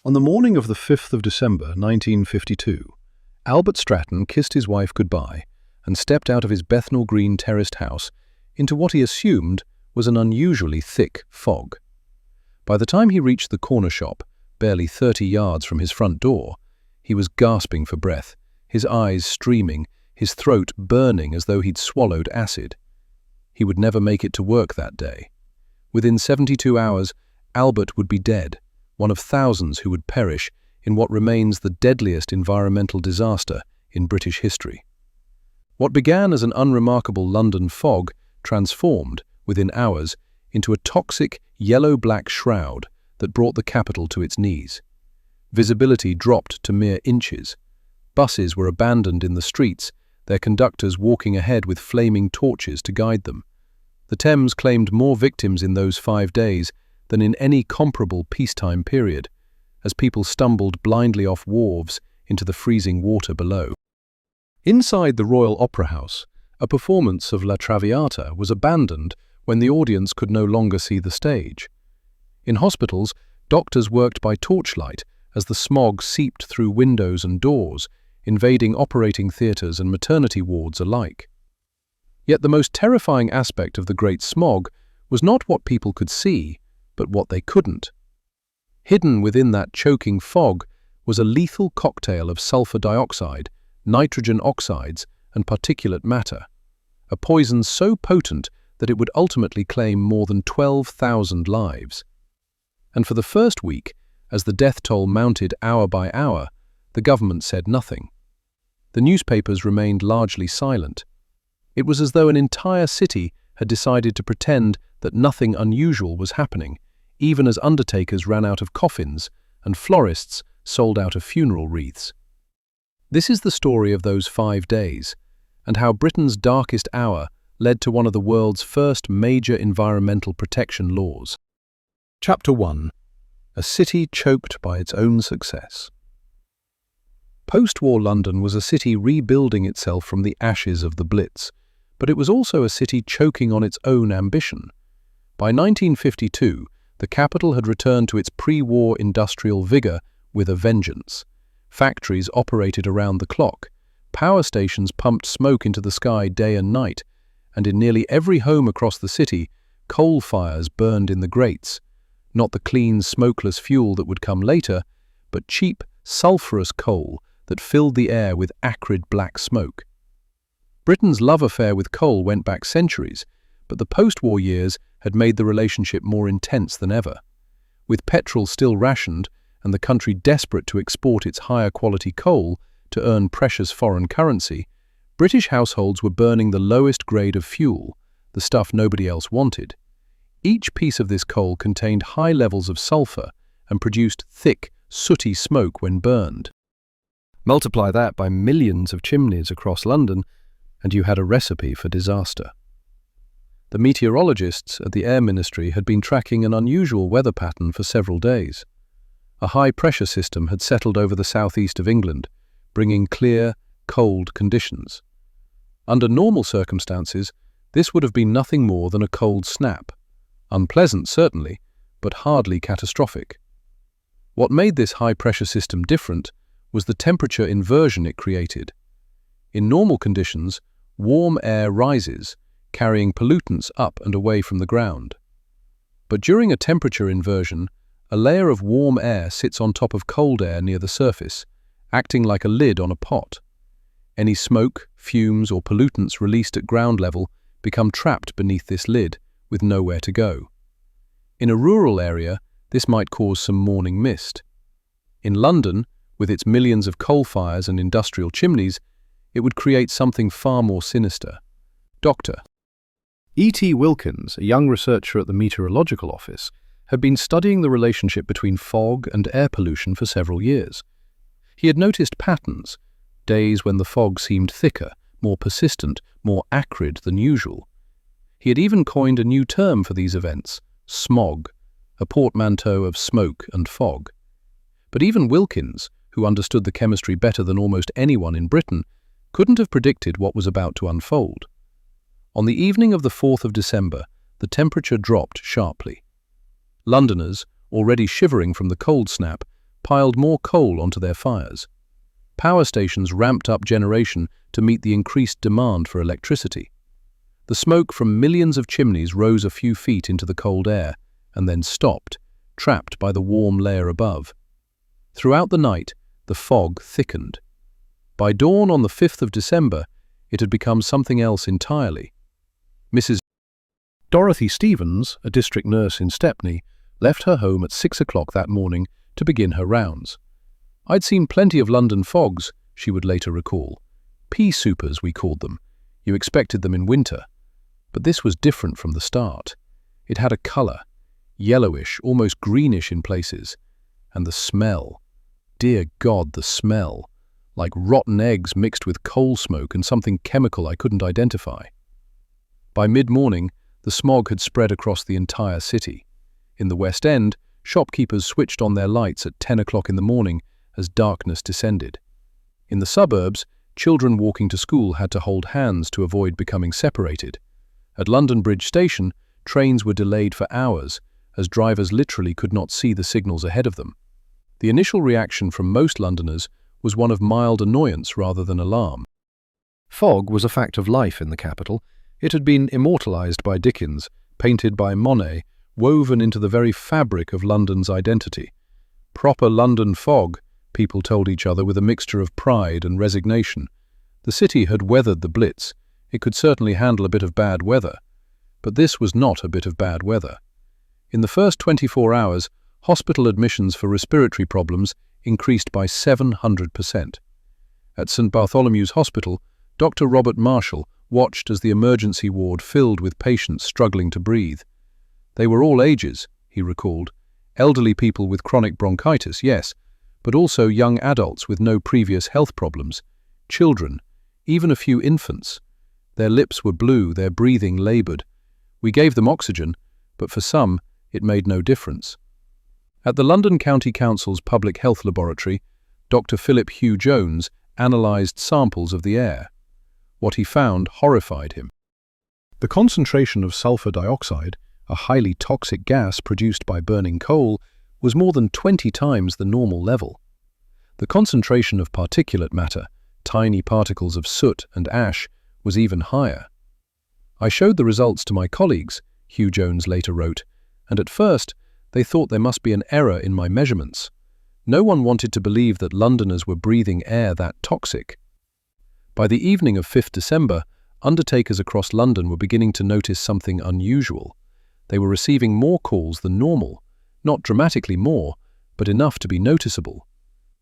On the morning of the 5th of December 1952, Albert Stratton kissed his wife goodbye and stepped out of his Bethnal Green terraced house into what he assumed was an unusually thick fog. By the time he reached the corner shop, barely 30 yards from his front door, he was gasping for breath, his eyes streaming, his throat burning as though he'd swallowed acid. He would never make it to work that day. Within 72 hours, Albert would be dead, one of thousands who would perish in what remains the deadliest environmental disaster in British history. What began as an unremarkable London fog transformed, within hours, into a toxic yellow-black shroud that brought the capital to its knees. Visibility dropped to mere inches. Buses were abandoned in the streets, their conductors walking ahead with flaming torches to guide them. The Thames claimed more victims in those 5 days than in any comparable peacetime period, as people stumbled blindly off wharves into the freezing water below. Inside the Royal Opera House, a performance of La Traviata was abandoned when the audience could no longer see the stage. In hospitals, doctors worked by torchlight as the smog seeped through windows and doors, invading operating theatres and maternity wards alike. Yet the most terrifying aspect of the Great Smog was not what people could see, but what they couldn't. Hidden within that choking fog was a lethal cocktail of sulphur dioxide, nitrogen oxides, and particulate matter, a poison so potent that it would ultimately claim more than 12,000 lives. And for the first week, as the death toll mounted hour by hour, the government said nothing. The newspapers remained largely silent. It was as though an entire city had decided to pretend that nothing unusual was happening, even as undertakers ran out of coffins and florists sold out of funeral wreaths. This is the story of those 5 days, and how Britain's darkest hour led to one of the world's first major environmental protection laws. Chapter 1. A city choked by its own success. Post-war London was a city rebuilding itself from the ashes of the Blitz, but it was also a city choking on its own ambition. By 1952, the capital had returned to its pre-war industrial vigour with a vengeance. Factories operated around the clock, power stations pumped smoke into the sky day and night, and in nearly every home across the city, coal fires burned in the grates, not the clean, smokeless fuel that would come later, but cheap, sulphurous coal that filled the air with acrid black smoke. Britain's love affair with coal went back centuries, but the post-war years had made the relationship more intense than ever. With petrol still rationed and the country desperate to export its higher quality coal to earn precious foreign currency, British households were burning the lowest grade of fuel, the stuff nobody else wanted. Each piece of this coal contained high levels of sulphur and produced thick, sooty smoke when burned. Multiply that by millions of chimneys across London, and you had a recipe for disaster. The meteorologists at the Air Ministry had been tracking an unusual weather pattern for several days. A high-pressure system had settled over the southeast of England, bringing clear, cold conditions. Under normal circumstances, this would have been nothing more than a cold snap. Unpleasant, certainly, but hardly catastrophic. What made this high-pressure system different was the temperature inversion it created. In normal conditions, warm air rises, carrying pollutants up and away from the ground. But during a temperature inversion, a layer of warm air sits on top of cold air near the surface, acting like a lid on a pot. Any smoke, fumes, or pollutants released at ground level become trapped beneath this lid, with nowhere to go. In a rural area, this might cause some morning mist. In London, with its millions of coal fires and industrial chimneys, it would create something far more sinister. Dr. E.T. Wilkins, a young researcher at the Meteorological Office, had been studying the relationship between fog and air pollution for several years. He had noticed patterns, days when the fog seemed thicker, more persistent, more acrid than usual. He had even coined a new term for these events, smog, a portmanteau of smoke and fog. But even Wilkins, who understood the chemistry better than almost anyone in Britain, couldn't have predicted what was about to unfold. On the evening of the 4th of December, the temperature dropped sharply. Londoners, already shivering from the cold snap, piled more coal onto their fires. Power stations ramped up generation to meet the increased demand for electricity. The smoke from millions of chimneys rose a few feet into the cold air and then stopped, trapped by the warm layer above. Throughout the night, the fog thickened. By dawn on the 5th of December, it had become something else entirely. Mrs. Dorothy Stevens, a district nurse in Stepney, left her home at 6 o'clock that morning to begin her rounds. "I'd seen plenty of London fogs," she would later recall. "Pea soupers, we called them. You expected them in winter. But this was different from the start. It had a colour, yellowish, almost greenish in places. And the smell. Dear God, the smell. Like rotten eggs mixed with coal smoke and something chemical I couldn't identify." By mid-morning, the smog had spread across the entire city. In the West End, shopkeepers switched on their lights at 10 o'clock in the morning as darkness descended. In the suburbs, children walking to school had to hold hands to avoid becoming separated. At London Bridge Station, trains were delayed for hours, as drivers literally could not see the signals ahead of them. The initial reaction from most Londoners was one of mild annoyance rather than alarm. Fog was a fact of life in the capital. It had been immortalized by Dickens, painted by Monet, woven into the very fabric of London's identity. Proper London fog, people told each other with a mixture of pride and resignation. The city had weathered the Blitz. It could certainly handle a bit of bad weather. But this was not a bit of bad weather. In the first 24 hours, hospital admissions for respiratory problems increased by 700%. At St. Bartholomew's Hospital, Dr. Robert Marshall watched as the emergency ward filled with patients struggling to breathe. They were all ages, he recalled. Elderly people with chronic bronchitis, yes, but also young adults with no previous health problems, children, even a few infants. Their lips were blue, their breathing laboured. We gave them oxygen, but for some, it made no difference. At the London County Council's Public Health Laboratory, Dr. Philip Hugh Jones analysed samples of the air. What he found horrified him. The concentration of sulphur dioxide, a highly toxic gas produced by burning coal, was more than 20 times the normal level. The concentration of particulate matter, tiny particles of soot and ash, was even higher. "I showed the results to my colleagues," Hugh Jones later wrote, "and at first they thought there must be an error in my measurements. No one wanted to believe that Londoners were breathing air that toxic." By the evening of 5th December, undertakers across London were beginning to notice something unusual. They were receiving more calls than normal, not dramatically more, but enough to be noticeable.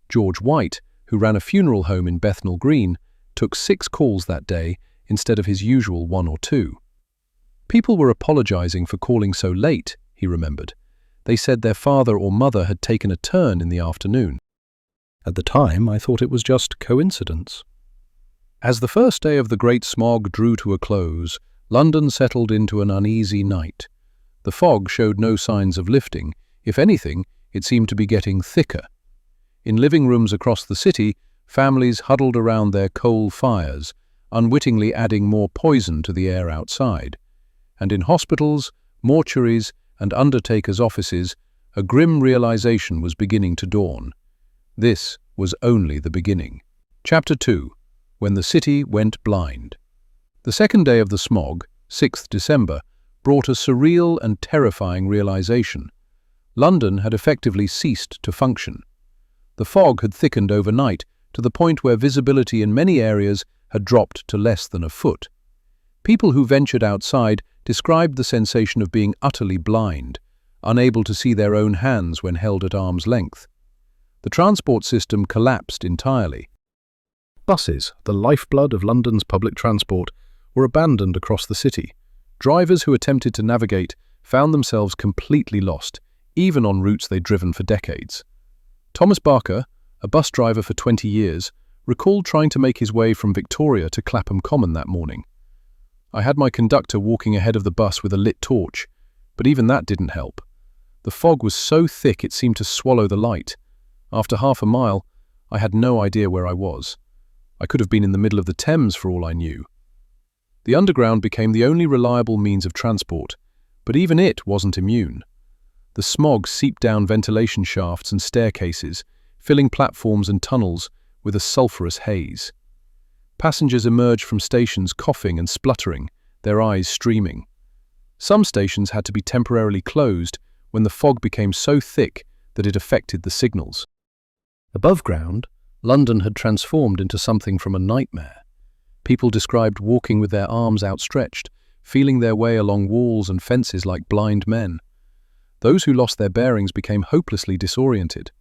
George White, who ran a funeral home in Bethnal Green, took 6 calls that day instead of his usual 1 or 2. People were apologizing for calling so late, he remembered. They said their father or mother had taken a turn in the afternoon. At the time, I thought it was just coincidence. As the first day of the Great Smog drew to a close, London settled into an uneasy night. The fog showed no signs of lifting. If anything, it seemed to be getting thicker. In living rooms across the city, families huddled around their coal fires, unwittingly adding more poison to the air outside. And in hospitals, mortuaries, and undertakers' offices, a grim realization was beginning to dawn. This was only the beginning. Chapter 2. When the City Went Blind. The second day of the smog, 6th December, brought a surreal and terrifying realization. London had effectively ceased to function. The fog had thickened overnight to the point where visibility in many areas had dropped to less than a foot. People who ventured outside described the sensation of being utterly blind, unable to see their own hands when held at arm's length. The transport system collapsed entirely. Buses, the lifeblood of London's public transport, were abandoned across the city. Drivers who attempted to navigate found themselves completely lost, even on routes they'd driven for decades. Thomas Barker, a bus driver for 20 years, recalled trying to make his way from Victoria to Clapham Common that morning. "I had my conductor walking ahead of the bus with a lit torch, but even that didn't help. The fog was so thick it seemed to swallow the light. After half a mile, I had no idea where I was. I could have been in the middle of the Thames for all I knew." The underground became the only reliable means of transport, but even it wasn't immune. The smog seeped down ventilation shafts and staircases, filling platforms and tunnels with a sulphurous haze. Passengers emerged from stations coughing and spluttering, their eyes streaming. Some stations had to be temporarily closed when the fog became so thick that it affected the signals. Above ground, London had transformed into something from a nightmare. People described walking with their arms outstretched, feeling their way along walls and fences like blind men. Those who lost their bearings became hopelessly disoriented.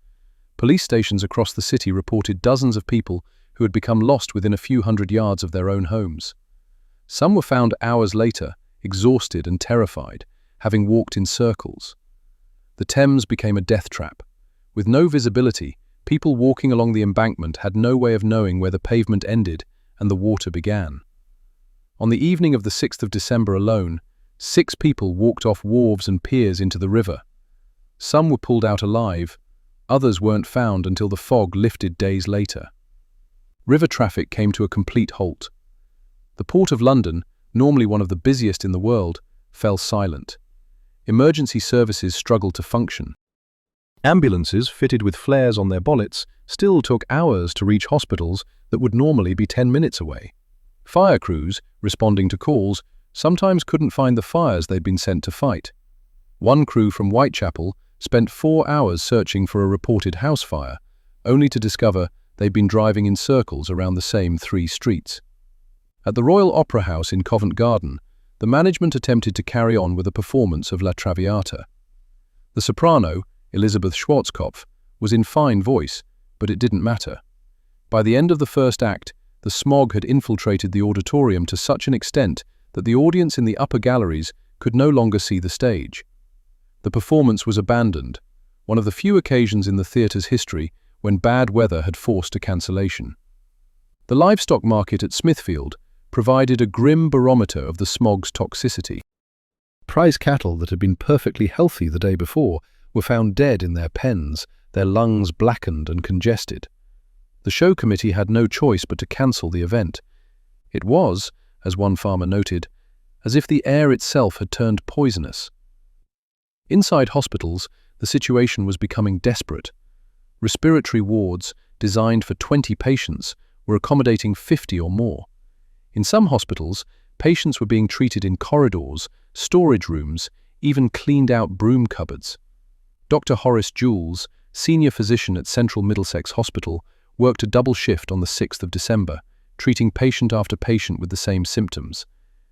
Police stations across the city reported dozens of people who had become lost within a few hundred yards of their own homes. Some were found hours later, exhausted and terrified, having walked in circles. The Thames became a death trap. With no visibility, people walking along the embankment had no way of knowing where the pavement ended and the water began. On the evening of the 6th of December alone, 6 people walked off wharves and piers into the river. Some were pulled out alive, others weren't found until the fog lifted days later. River traffic came to a complete halt. The Port of London, normally one of the busiest in the world, fell silent. Emergency services struggled to function. Ambulances fitted with flares on their bonnets still took hours to reach hospitals that would normally be 10 minutes away. Fire crews, responding to calls, sometimes couldn't find the fires they'd been sent to fight. One crew from Whitechapel spent 4 hours searching for a reported house fire, only to discover they'd been driving in circles around the same 3 streets. At the Royal Opera House in Covent Garden, the management attempted to carry on with a performance of La Traviata. The soprano, Elizabeth Schwarzkopf, was in fine voice, but it didn't matter. By the end of the first act, the smog had infiltrated the auditorium to such an extent that the audience in the upper galleries could no longer see the stage. The performance was abandoned, one of the few occasions in the theatre's history when bad weather had forced a cancellation. The livestock market at Smithfield provided a grim barometer of the smog's toxicity. Prize cattle that had been perfectly healthy the day before were found dead in their pens, their lungs blackened and congested. The show committee had no choice but to cancel the event. It was, as one farmer noted, as if the air itself had turned poisonous. Inside hospitals, the situation was becoming desperate. Respiratory wards, designed for 20 patients, were accommodating 50 or more. In some hospitals, patients were being treated in corridors, storage rooms, even cleaned-out broom cupboards. Dr. Horace Jules, senior physician at Central Middlesex Hospital, worked a double shift on the 6th of December, treating patient after patient with the same symptoms: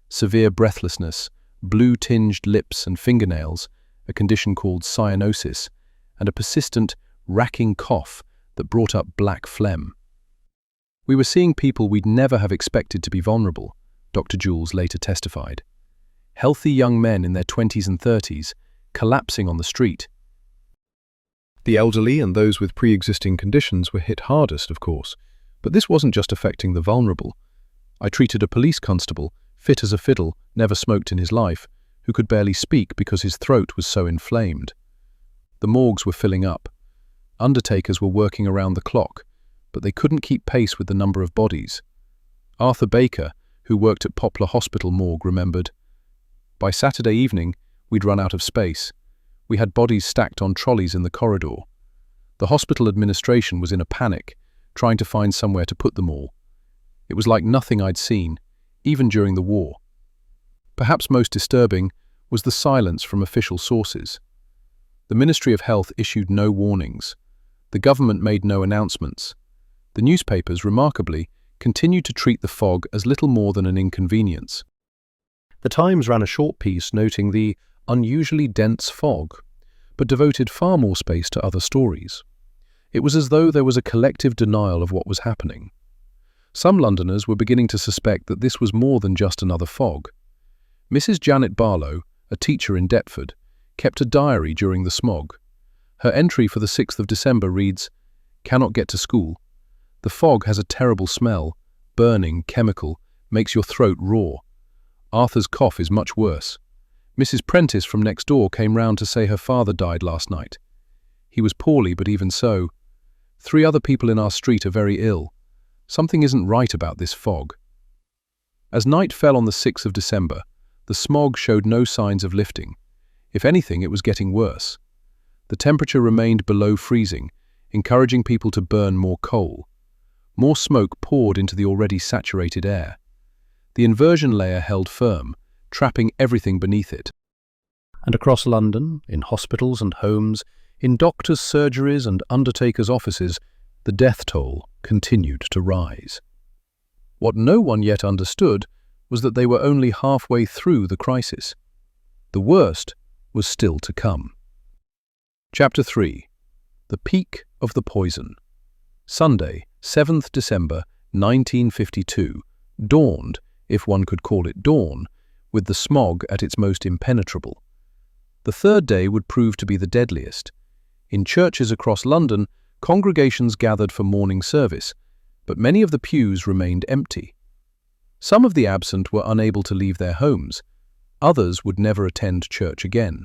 severe breathlessness, blue-tinged lips and fingernails, a condition called cyanosis, and a persistent, racking cough that brought up black phlegm. "We were seeing people we'd never have expected to be vulnerable," Dr. Jules later testified. Healthy young men in their 20s and 30s, collapsing on the street. The elderly and those with pre-existing conditions were hit hardest, of course, but this wasn't just affecting the vulnerable. I treated a police constable, fit as a fiddle, never smoked in his life, who could barely speak because his throat was so inflamed. The morgues were filling up. Undertakers were working around the clock, but they couldn't keep pace with the number of bodies. Arthur Baker, who worked at Poplar Hospital morgue, remembered, "By Saturday evening, we'd run out of space. We had bodies stacked on trolleys in the corridor. The hospital administration was in a panic, trying to find somewhere to put them all. It was like nothing I'd seen, even during the war." Perhaps most disturbing was the silence from official sources. The Ministry of Health issued no warnings. The government made no announcements. The newspapers, remarkably, continued to treat the fog as little more than an inconvenience. The Times ran a short piece noting the unusually dense fog, but devoted far more space to other stories. It was as though there was a collective denial of what was happening. Some Londoners were beginning to suspect that this was more than just another fog. Mrs. Janet Barlow, a teacher in Deptford, kept a diary during the smog. Her entry for the 6th of December reads, "Cannot get to school. The fog has a terrible smell, burning, chemical, makes your throat raw. Arthur's cough is much worse. Mrs. Prentice from next door came round to say her father died last night. He was poorly, but even so. 3 other people in our street are very ill. Something isn't right about this fog." As night fell on the 6th of December, the smog showed no signs of lifting. If anything, it was getting worse. The temperature remained below freezing, encouraging people to burn more coal. More smoke poured into the already saturated air. The inversion layer held firm, trapping everything beneath it. And across London, in hospitals and homes, in doctors' surgeries and undertakers' offices, the death toll continued to rise. What no one yet understood was that they were only halfway through the crisis. The worst was still to come. Chapter 3. The Peak of the Poison. Sunday, 7th December 1952, dawned, if one could call it dawn, with the smog at its most impenetrable. The third day would prove to be the deadliest. In churches across London, congregations gathered for morning service, but many of the pews remained empty. Some of the absent were unable to leave their homes. Others would never attend church again.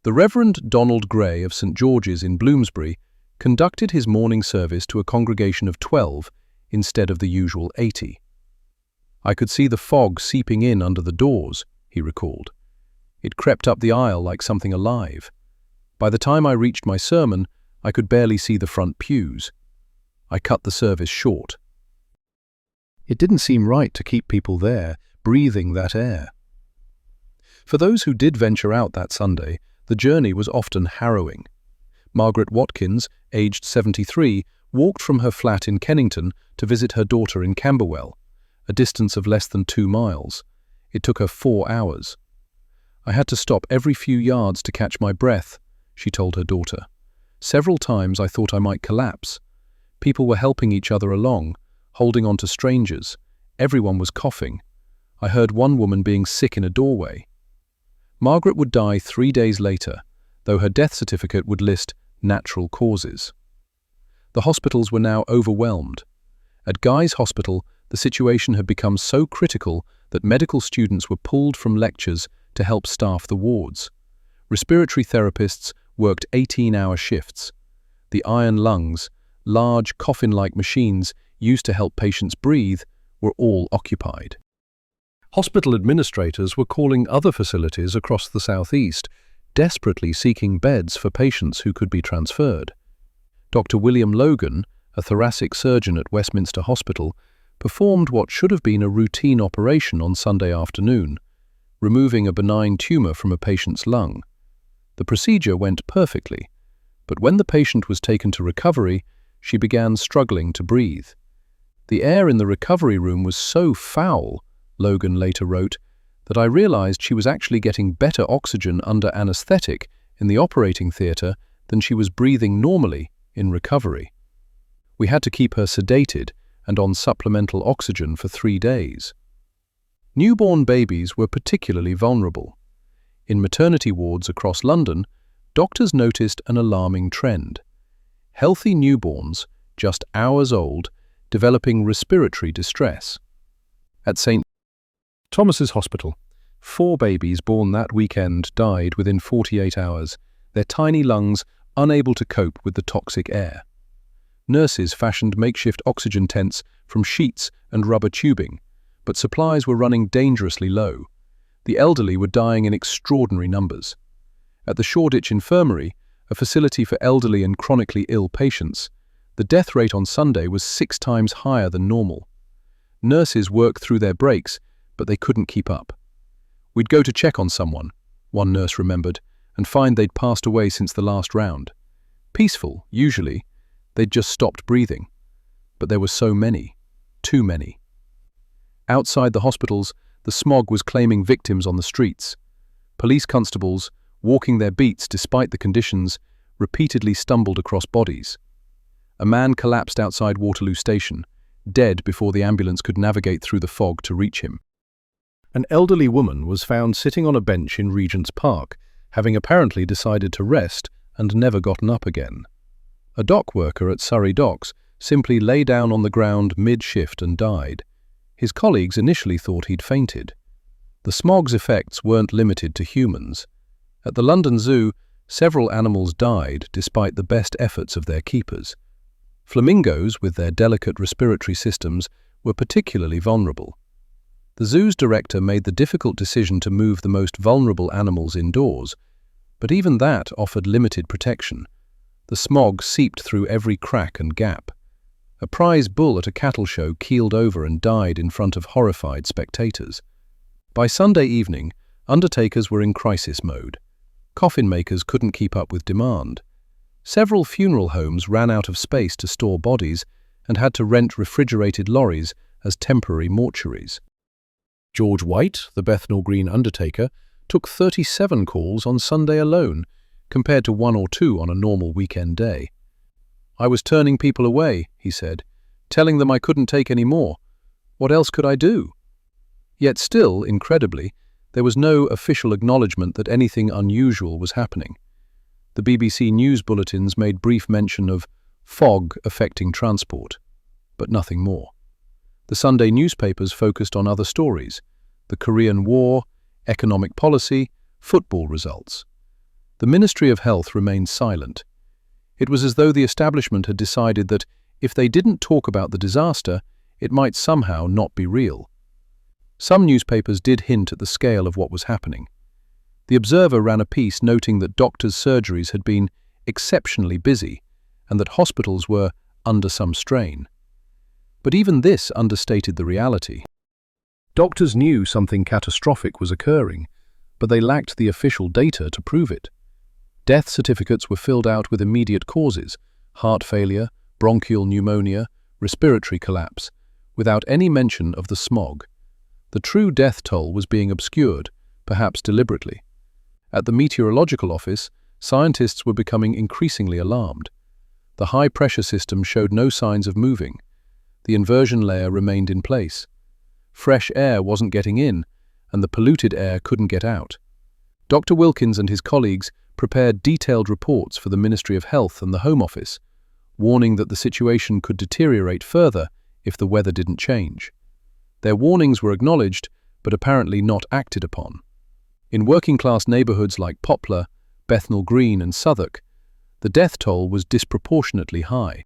The Reverend Donald Gray of St. George's in Bloomsbury conducted his morning service to a congregation of 12 instead of the usual 80. "I could see the fog seeping in under the doors," he recalled. "It crept up the aisle like something alive. By the time I reached my sermon, I could barely see the front pews. I cut the service short." It didn't seem right to keep people there, breathing that air. For those who did venture out that Sunday, the journey was often harrowing. Margaret Watkins, aged 73, walked from her flat in Kennington to visit her daughter in Camberwell, a distance of less than 2 miles. It took her 4 hours. "I had to stop every few yards to catch my breath," she told her daughter. "Several times I thought I might collapse. People were helping each other along, holding on to strangers. Everyone was coughing. I heard one woman being sick in a doorway." Margaret would die 3 days later, though her death certificate would list natural causes. The hospitals were now overwhelmed. At Guy's Hospital, the situation had become so critical that medical students were pulled from lectures to help staff the wards. Respiratory therapists worked 18-hour shifts. The iron lungs, large coffin-like machines used to help patients breathe, were all occupied. Hospital administrators were calling other facilities across the southeast, desperately seeking beds for patients who could be transferred. Dr. William Logan, a thoracic surgeon at Westminster Hospital, performed what should have been a routine operation on Sunday afternoon, removing a benign tumour from a patient's lung. The procedure went perfectly, but when the patient was taken to recovery, she began struggling to breathe. "The air in the recovery room was so foul," Logan later wrote, "that I realized she was actually getting better oxygen under anesthetic in the operating theatre than she was breathing normally in recovery. We had to keep her sedated and on supplemental oxygen for 3 days." Newborn babies were particularly vulnerable. In maternity wards across London, doctors noticed an alarming trend. Healthy newborns, just hours old, developing respiratory distress. At St. Thomas's Hospital, 4 babies born that weekend died within 48 hours, their tiny lungs unable to cope with the toxic air. Nurses fashioned makeshift oxygen tents from sheets and rubber tubing, but supplies were running dangerously low. The elderly were dying in extraordinary numbers. At the Shoreditch Infirmary, a facility for elderly and chronically ill patients, the death rate on Sunday was 6 times higher than normal. Nurses worked through their breaks, but they couldn't keep up. "We'd go to check on someone," one nurse remembered, and find they'd passed away since the last round. Peaceful, usually, they'd just stopped breathing. But there were so many, too many. Outside the hospitals, the smog was claiming victims on the streets. Police constables, walking their beats despite the conditions, repeatedly stumbled across bodies. A man collapsed outside Waterloo Station, dead before the ambulance could navigate through the fog to reach him. An elderly woman was found sitting on a bench in Regent's Park, having apparently decided to rest and never gotten up again. A dock worker at Surrey Docks simply lay down on the ground mid-shift and died. His colleagues initially thought he'd fainted. The smog's effects weren't limited to humans. At the London Zoo, several animals died despite the best efforts of their keepers. Flamingos, with their delicate respiratory systems, were particularly vulnerable. The zoo's director made the difficult decision to move the most vulnerable animals indoors, but even that offered limited protection. The smog seeped through every crack and gap. A prize bull at a cattle show keeled over and died in front of horrified spectators. By Sunday evening, undertakers were in crisis mode. Coffin makers couldn't keep up with demand. Several funeral homes ran out of space to store bodies and had to rent refrigerated lorries as temporary mortuaries. George White, the Bethnal Green undertaker, took 37 calls on Sunday alone, compared to 1 or 2 on a normal weekend day. "I was turning people away," he said, "telling them I couldn't take any more. What else could I do?" Yet still, incredibly, there was no official acknowledgement that anything unusual was happening. The BBC news bulletins made brief mention of fog affecting transport, but nothing more. The Sunday newspapers focused on other stories: the Korean War, economic policy, football results. The Ministry of Health remained silent. It was as though the establishment had decided that if they didn't talk about the disaster, it might somehow not be real. Some newspapers did hint at the scale of what was happening. The Observer ran a piece noting that doctors' surgeries had been exceptionally busy and that hospitals were under some strain. But even this understated the reality. Doctors knew something catastrophic was occurring, but they lacked the official data to prove it. Death certificates were filled out with immediate causes: heart failure, bronchial pneumonia, respiratory collapse, without any mention of the smog. The true death toll was being obscured, perhaps deliberately. At the meteorological office, scientists were becoming increasingly alarmed. The high-pressure system showed no signs of moving. The inversion layer remained in place. Fresh air wasn't getting in, and the polluted air couldn't get out. Dr. Wilkins and his colleagues prepared detailed reports for the Ministry of Health and the Home Office, warning that the situation could deteriorate further if the weather didn't change. Their warnings were acknowledged, but apparently not acted upon. In working-class neighbourhoods like Poplar, Bethnal Green and Southwark, the death toll was disproportionately high.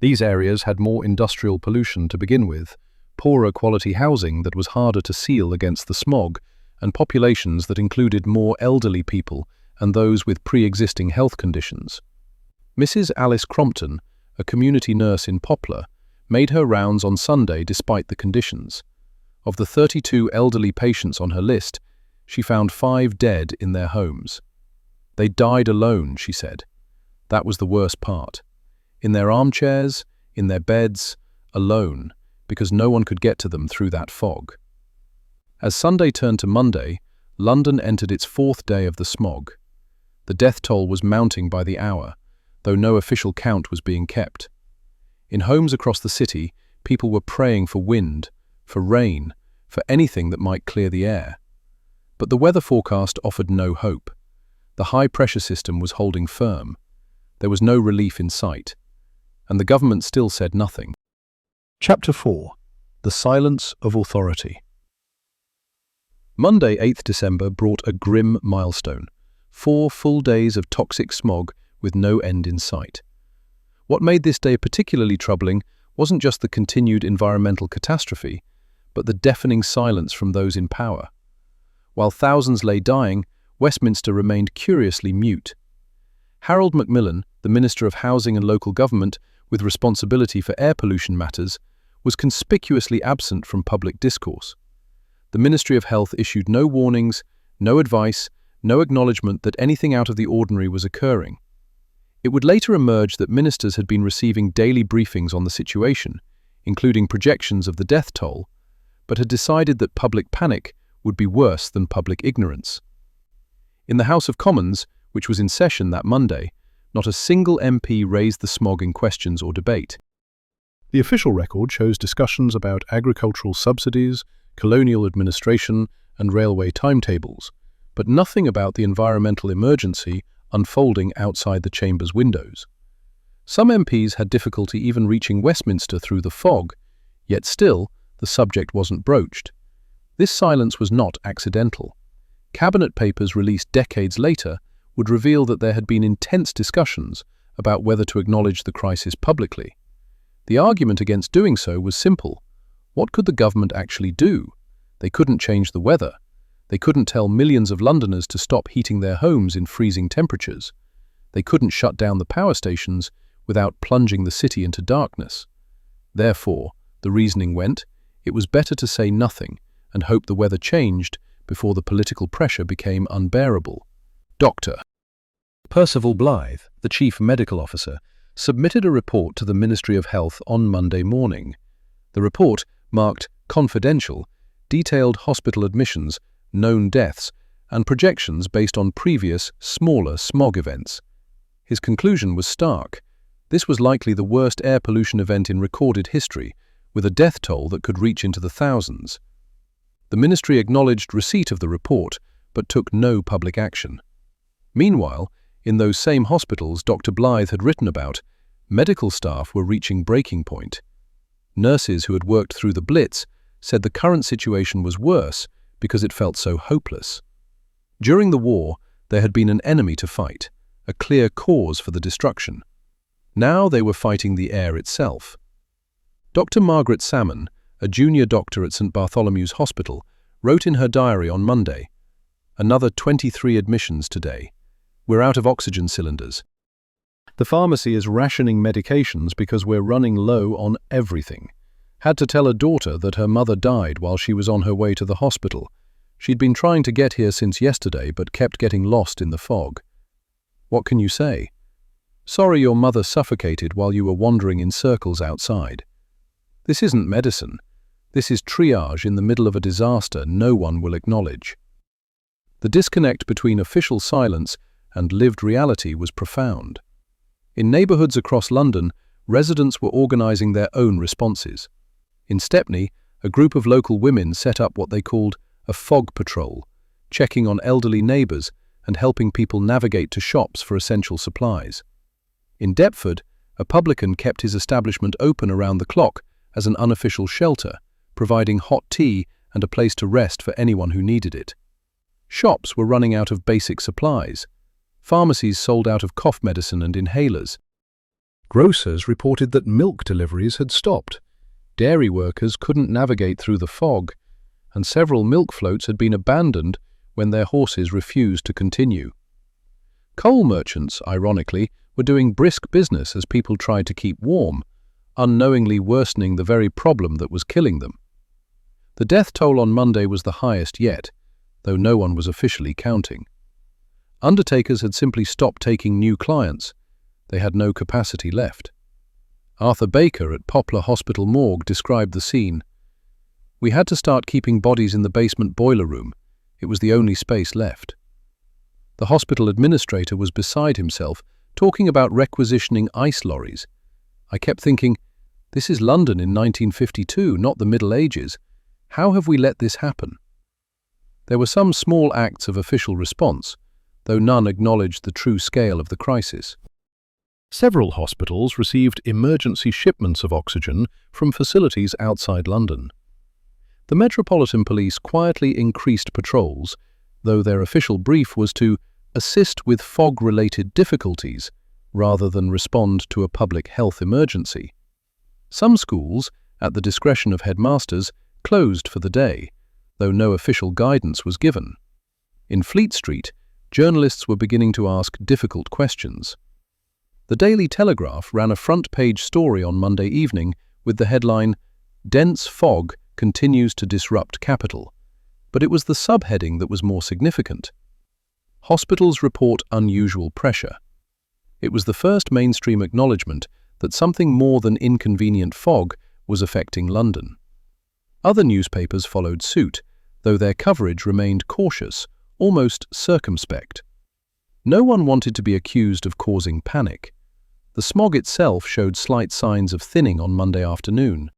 These areas had more industrial pollution to begin with, poorer quality housing that was harder to seal against the smog, and populations that included more elderly people and those with pre-existing health conditions. Mrs. Alice Crompton, a community nurse in Poplar, made her rounds on Sunday despite the conditions. Of the 32 elderly patients on her list, she found 5 dead in their homes. They died alone, she said. That was the worst part. In their armchairs, in their beds, alone, because no one could get to them through that fog. As Sunday turned to Monday, London entered its 4th day of the smog. The death toll was mounting by the hour, though no official count was being kept. In homes across the city, people were praying for wind, for rain, for anything that might clear the air. But the weather forecast offered no hope. The high-pressure system was holding firm. There was no relief in sight, and the government still said nothing. Chapter 4. The Silence of Authority. Monday, 8th December, brought a grim milestone: 4 full days of toxic smog with no end in sight. What made this day particularly troubling wasn't just the continued environmental catastrophe, but the deafening silence from those in power. While thousands lay dying, Westminster remained curiously mute. Harold Macmillan, the Minister of Housing and Local Government, with responsibility for air pollution matters, was conspicuously absent from public discourse. The Ministry of Health issued no warnings, no advice, no acknowledgement that anything out of the ordinary was occurring. It would later emerge that ministers had been receiving daily briefings on the situation, including projections of the death toll, but had decided that public panic would be worse than public ignorance. In the House of Commons, which was in session that Monday, not a single MP raised the smog in questions or debate. The official record shows discussions about agricultural subsidies, colonial administration, and railway timetables, but nothing about the environmental emergency unfolding outside the chamber's windows. Some MPs had difficulty even reaching Westminster through the fog, yet still, the subject wasn't broached. This silence was not accidental. Cabinet papers released decades later would reveal that there had been intense discussions about whether to acknowledge the crisis publicly. The argument against doing so was simple. What could the government actually do? They couldn't change the weather. They couldn't tell millions of Londoners to stop heating their homes in freezing temperatures. They couldn't shut down the power stations without plunging the city into darkness. Therefore, the reasoning went, it was better to say nothing and hope the weather changed before the political pressure became unbearable. Dr. Percival Blythe, the chief medical officer, submitted a report to the Ministry of Health on Monday morning. The report, marked confidential, detailed hospital admissions, known deaths, and projections based on previous, smaller smog events. His conclusion was stark. This was likely the worst air pollution event in recorded history, with a death toll that could reach into the thousands. The ministry acknowledged receipt of the report, but took no public action. Meanwhile, in those same hospitals Dr. Blythe had written about, medical staff were reaching breaking point. Nurses who had worked through the Blitz said the current situation was worse because it felt so hopeless. During the war, there had been an enemy to fight, a clear cause for the destruction. Now they were fighting the air itself. Dr. Margaret Salmon, a junior doctor at St. Bartholomew's Hospital, wrote in her diary on Monday, "Another 23 admissions today. We're out of oxygen cylinders. The pharmacy is rationing medications because we're running low on everything. Had to tell a daughter that her mother died while she was on her way to the hospital. She'd been trying to get here since yesterday but kept getting lost in the fog. What can you say? Sorry your mother suffocated while you were wandering in circles outside. This isn't medicine. This is triage in the middle of a disaster no one will acknowledge." The disconnect between official silence and lived reality was profound. In neighbourhoods across London, residents were organising their own responses. In Stepney, a group of local women set up what they called a fog patrol, checking on elderly neighbours and helping people navigate to shops for essential supplies. In Deptford, a publican kept his establishment open around the clock as an unofficial shelter, providing hot tea and a place to rest for anyone who needed it. Shops were running out of basic supplies. Pharmacies sold out of cough medicine and inhalers. Grocers reported that milk deliveries had stopped. Dairy workers couldn't navigate through the fog, and several milk floats had been abandoned when their horses refused to continue. Coal merchants, ironically, were doing brisk business as people tried to keep warm, unknowingly worsening the very problem that was killing them. The death toll on Monday was the highest yet, though no one was officially counting. Undertakers had simply stopped taking new clients. They had no capacity left. Arthur Baker at Poplar Hospital Morgue described the scene. "We had to start keeping bodies in the basement boiler room. It was the only space left." The hospital administrator was beside himself, talking about requisitioning ice lorries. I kept thinking, this is London in 1952, not the Middle Ages. How have we let this happen? There were some small acts of official response, though none acknowledged the true scale of the crisis. Several hospitals received emergency shipments of oxygen from facilities outside London. The Metropolitan Police quietly increased patrols, though their official brief was to assist with fog-related difficulties rather than respond to a public health emergency. Some schools, at the discretion of headmasters, closed for the day, though no official guidance was given. In Fleet Street, journalists were beginning to ask difficult questions. The Daily Telegraph ran a front-page story on Monday evening with the headline, "Dense Fog Continues to Disrupt Capital," but it was the subheading that was more significant. Hospitals report unusual pressure. It was the first mainstream acknowledgement that something more than inconvenient fog was affecting London. Other newspapers followed suit, though their coverage remained cautious, almost circumspect. No one wanted to be accused of causing panic. The smog itself showed slight signs of thinning on Monday afternoon.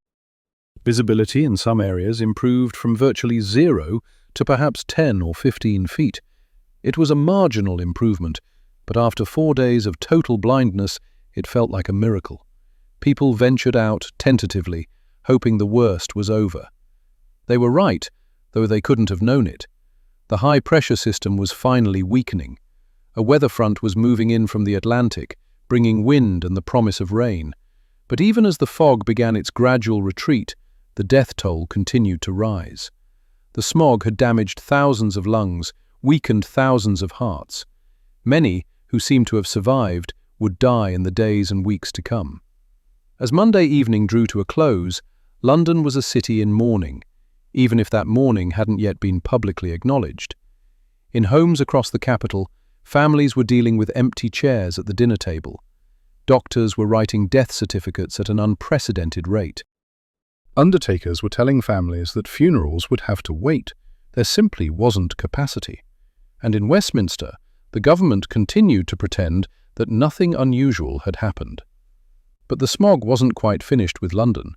Visibility in some areas improved from virtually 0 to perhaps 10 or 15 feet. It was a marginal improvement, but after 4 days of total blindness, it felt like a miracle. People ventured out tentatively, hoping the worst was over. They were right, though they couldn't have known it. The high-pressure system was finally weakening. A weather front was moving in from the Atlantic, bringing wind and the promise of rain. But even as the fog began its gradual retreat, the death toll continued to rise. The smog had damaged thousands of lungs, weakened thousands of hearts. Many, who seemed to have survived, would die in the days and weeks to come. As Monday evening drew to a close, London was a city in mourning, even if that mourning hadn't yet been publicly acknowledged. In homes across the capital, families were dealing with empty chairs at the dinner table. Doctors were writing death certificates at an unprecedented rate. Undertakers were telling families that funerals would have to wait. There simply wasn't capacity. And in Westminster, the government continued to pretend that nothing unusual had happened. But the smog wasn't quite finished with London.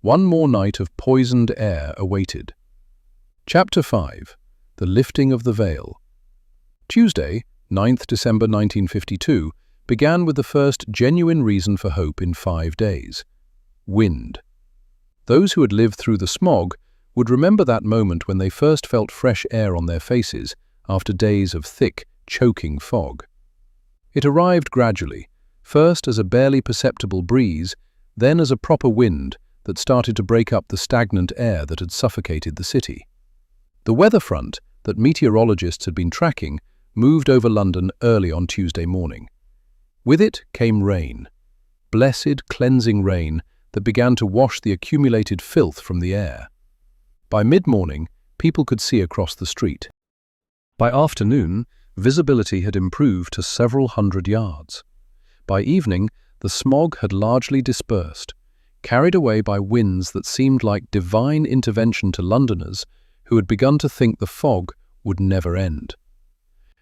One more night of poisoned air awaited. Chapter 5. The Lifting of the Veil. Tuesday, 9th December 1952, began with the first genuine reason for hope in 5 days: wind. Those who had lived through the smog would remember that moment when they first felt fresh air on their faces after days of thick, choking fog. It arrived gradually, first as a barely perceptible breeze, then as a proper wind that started to break up the stagnant air that had suffocated the city. The weather front that meteorologists had been tracking moved over London early on Tuesday morning. With it came rain, blessed, cleansing rain that began to wash the accumulated filth from the air. By mid-morning, people could see across the street. By afternoon, visibility had improved to several hundred yards. By evening, the smog had largely dispersed, carried away by winds that seemed like divine intervention to Londoners who had begun to think the fog would never end.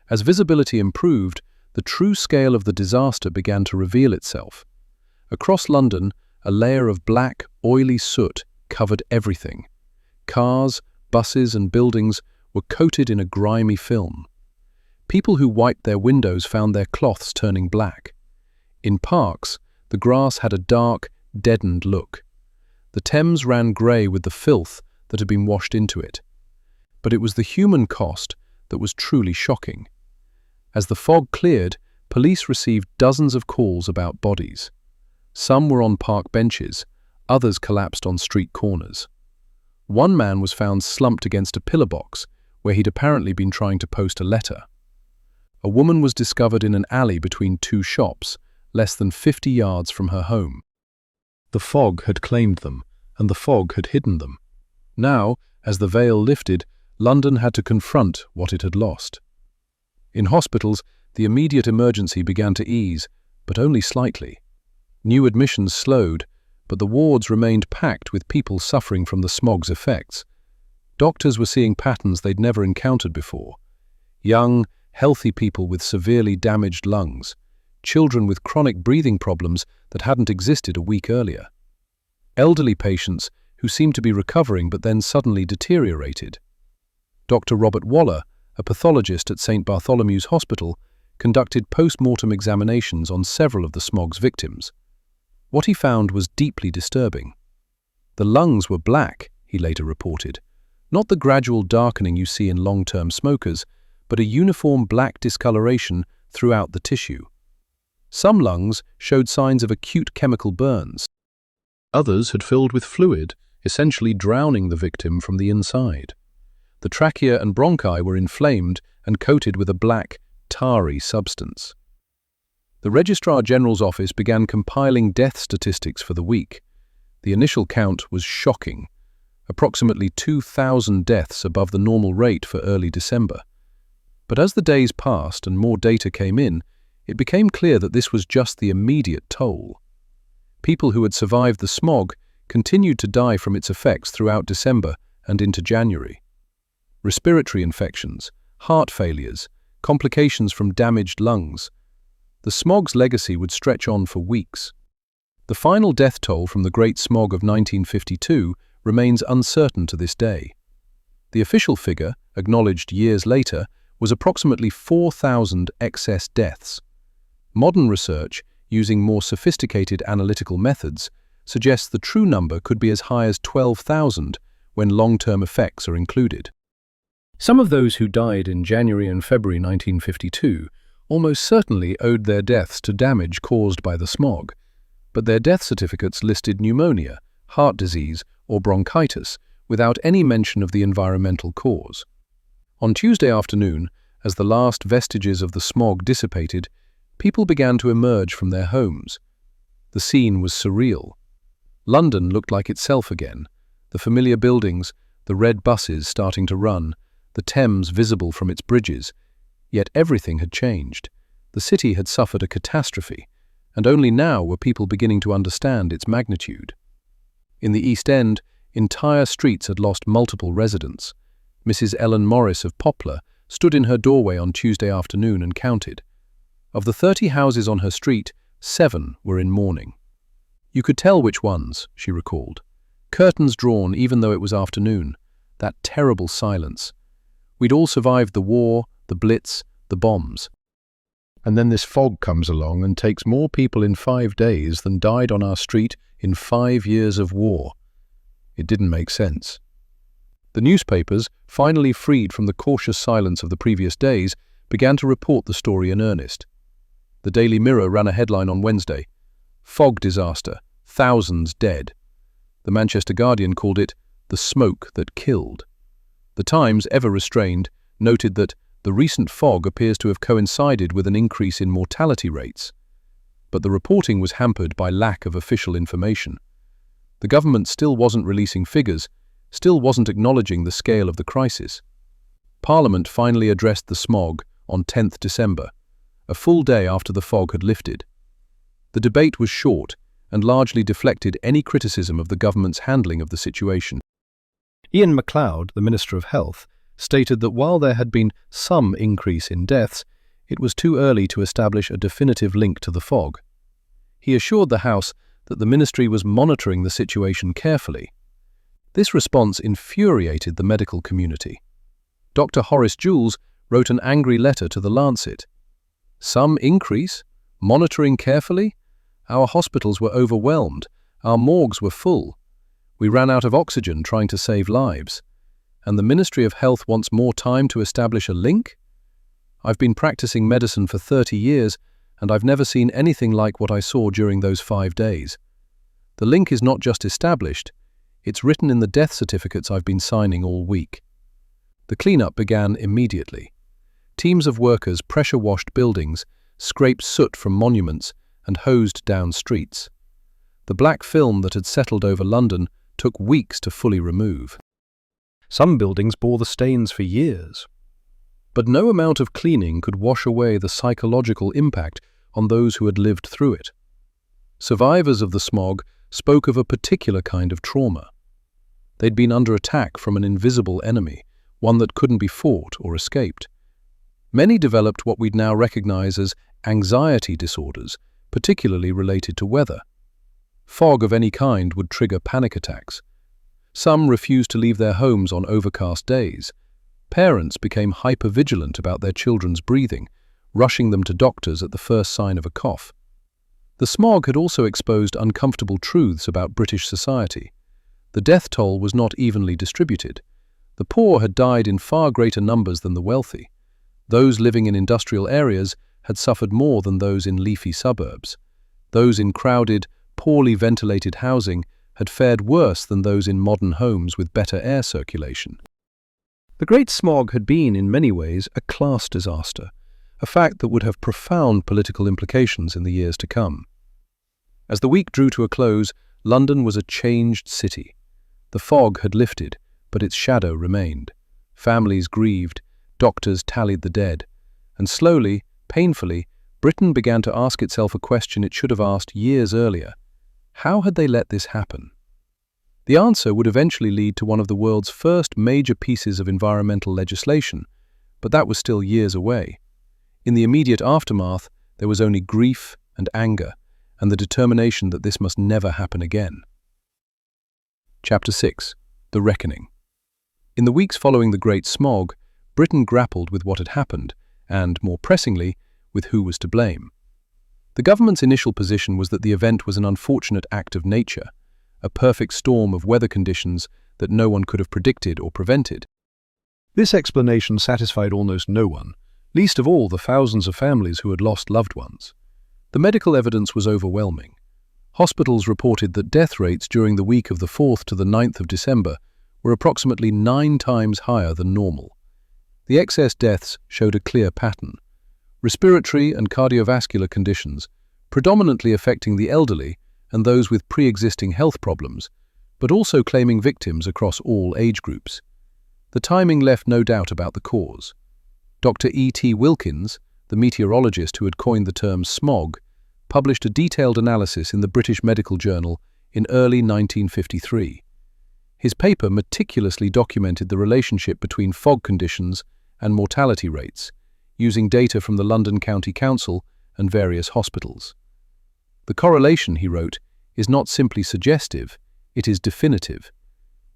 As visibility improved, the true scale of the disaster began to reveal itself. Across London, a layer of black, oily soot covered everything. Cars, buses, and buildings were coated in a grimy film. People who wiped their windows found their cloths turning black. In parks, the grass had a dark, deadened look. The Thames ran grey with the filth that had been washed into it. But it was the human cost that was truly shocking. As the fog cleared, police received dozens of calls about bodies. Some were on park benches, others collapsed on street corners. One man was found slumped against a pillar box, where he'd apparently been trying to post a letter. A woman was discovered in an alley between two shops, less than 50 yards from her home. The fog had claimed them, and the fog had hidden them. Now, as the veil lifted, London had to confront what it had lost. In hospitals, the immediate emergency began to ease, but only slightly. New admissions slowed, but the wards remained packed with people suffering from the smog's effects. Doctors were seeing patterns they'd never encountered before. Young, healthy people with severely damaged lungs, children with chronic breathing problems that hadn't existed a week earlier, elderly patients who seemed to be recovering but then suddenly deteriorated. Dr. Robert Waller, a pathologist at St. Bartholomew's Hospital, conducted post-mortem examinations on several of the smog's victims. What he found was deeply disturbing. The lungs were black, he later reported, not the gradual darkening you see in long-term smokers, but a uniform black discoloration throughout the tissue. Some lungs showed signs of acute chemical burns. Others had filled with fluid, essentially drowning the victim from the inside. The trachea and bronchi were inflamed and coated with a black, tarry substance. The Registrar General's office began compiling death statistics for the week. The initial count was shocking, approximately 2,000 deaths above the normal rate for early December. But as the days passed and more data came in, it became clear that this was just the immediate toll. People who had survived the smog continued to die from its effects throughout December and into January. Respiratory infections, heart failures, complications from damaged lungs. The smog's legacy would stretch on for weeks. The final death toll from the Great Smog of 1952 remains uncertain to this day. The official figure, acknowledged years later, was approximately 4,000 excess deaths. Modern research, using more sophisticated analytical methods, suggests the true number could be as high as 12,000 when long-term effects are included. Some of those who died in January and February 1952 almost certainly owed their deaths to damage caused by the smog, but their death certificates listed pneumonia, heart disease, or bronchitis without any mention of the environmental cause. On Tuesday afternoon, As the last vestiges of the smog dissipated, people began to emerge from their homes. The scene was surreal. London looked like itself again, the familiar buildings, the red buses starting to run, the Thames visible from its bridges. Yet everything had changed. The city had suffered a catastrophe, and only now were people beginning to understand its magnitude. In the East End, entire streets had lost multiple residents. Mrs. Ellen Morris of Poplar stood in her doorway on Tuesday afternoon and counted. Of the 30 houses on her street, 7 were in mourning. You could tell which ones, she recalled. Curtains drawn even though it was afternoon. That terrible silence. We'd all survived the war, the Blitz, the bombs. And then this fog comes along and takes more people in 5 days than died on our street in 5 years of war. It didn't make sense. The newspapers, finally freed from the cautious silence of the previous days, began to report the story in earnest. The Daily Mirror ran a headline on Wednesday: "Fog disaster, thousands dead." The Manchester Guardian called it "the smoke that killed." The Times, ever restrained, noted that the recent fog appears to have coincided with an increase in mortality rates. But the reporting was hampered by lack of official information. The government still wasn't releasing figures, still wasn't acknowledging the scale of the crisis. Parliament finally addressed the smog on 10th December, a full day after the fog had lifted. The debate was short and largely deflected any criticism of the government's handling of the situation. Ian MacLeod, the Minister of Health, stated that while there had been some increase in deaths, it was too early to establish a definitive link to the fog. He assured the House that the ministry was monitoring the situation carefully. This response infuriated the medical community. Dr. Horace Jules wrote an angry letter to The Lancet. "Some increase? Monitoring carefully? Our hospitals were overwhelmed. Our morgues were full. We ran out of oxygen trying to save lives. And the Ministry of Health wants more time to establish a link? I've been practicing medicine for 30 years, and I've never seen anything like what I saw during those 5 days. The link is not just established, it's written in the death certificates I've been signing all week." The cleanup began immediately. Teams of workers pressure-washed buildings, scraped soot from monuments, and hosed down streets. The black film that had settled over London took weeks to fully remove. Some buildings bore the stains for years. But no amount of cleaning could wash away the psychological impact on those who had lived through it. Survivors of the smog spoke of a particular kind of trauma. They'd been under attack from an invisible enemy, one that couldn't be fought or escaped. Many developed what we'd now recognize as anxiety disorders, particularly related to weather. Fog of any kind would trigger panic attacks. Some refused to leave their homes on overcast days. Parents became hypervigilant about their children's breathing, rushing them to doctors at the first sign of a cough. The smog had also exposed uncomfortable truths about British society. The death toll was not evenly distributed. The poor had died in far greater numbers than the wealthy. Those living in industrial areas had suffered more than those in leafy suburbs. Those in crowded, poorly ventilated housing had fared worse than those in modern homes with better air circulation. The Great Smog had been, in many ways, a class disaster, a fact that would have profound political implications in the years to come. As the week drew to a close, London was a changed city. The fog had lifted, but its shadow remained. Families grieved, doctors tallied the dead, and slowly, painfully, Britain began to ask itself a question it should have asked years earlier. How had they let this happen? The answer would eventually lead to one of the world's first major pieces of environmental legislation, but that was still years away. In the immediate aftermath, there was only grief and anger, and the determination that this must never happen again. Chapter 6. The Reckoning. In the weeks following the Great Smog, Britain grappled with what had happened, and, more pressingly, with who was to blame. The government's initial position was that the event was an unfortunate act of nature, a perfect storm of weather conditions that no one could have predicted or prevented. This explanation satisfied almost no one, least of all the thousands of families who had lost loved ones. The medical evidence was overwhelming. Hospitals reported that death rates during the week of the 4th to the 9th of December were approximately 9 times higher than normal. The excess deaths showed a clear pattern: respiratory and cardiovascular conditions, predominantly affecting the elderly and those with pre-existing health problems, but also claiming victims across all age groups. The timing left no doubt about the cause. Dr. E.T. Wilkins, the meteorologist who had coined the term smog, published a detailed analysis in the British Medical Journal in early 1953. His paper meticulously documented the relationship between fog conditions and mortality rates, using data from the London County Council and various hospitals. The correlation, he wrote, is not simply suggestive, it is definitive.